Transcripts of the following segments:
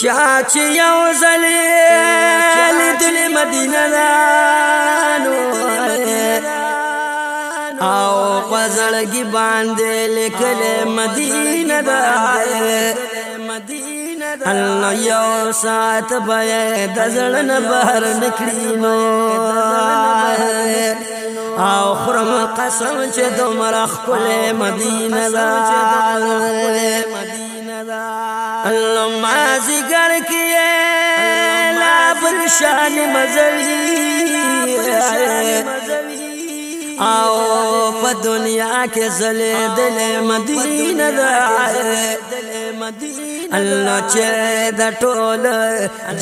چاچ یو زلی دل مدینه دانو او پزړګي باندې لیکل مدینه ده الله یو سات به د زړه بهر نکړي نو او خرم قسم چې دومره ښکلې مدینه ده الله ما زیګر کې لا بل شان مزوي او په دنیا کې زله دل مدینه ده الله چې د ټول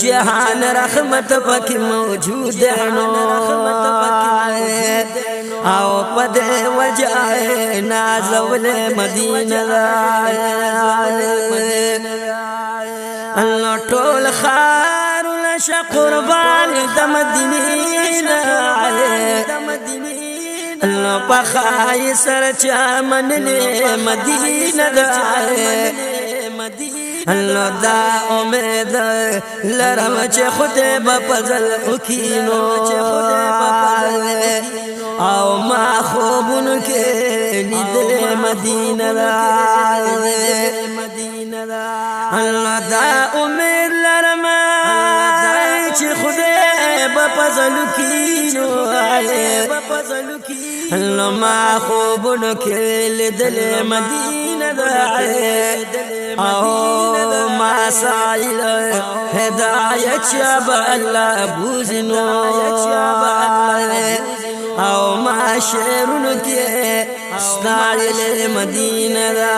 جهان رحمت پکې موجود نو او په دې وجه نازول مدینه ده الله ټول خار لش قربان د مدینه الله پخای سر چا منلې مدینه ده الله دا امید لرم چې خدای په فضل وکینو او ما خوبونو کې لیدل مدینه ده الله دا امید لرم چې خدای په فضل وکینو الله ما خوبونو کې لیدل مدینه ده او ما سائل هدایت شاب الله بوزنو او ما شعرونو کې ستایل مدینه ده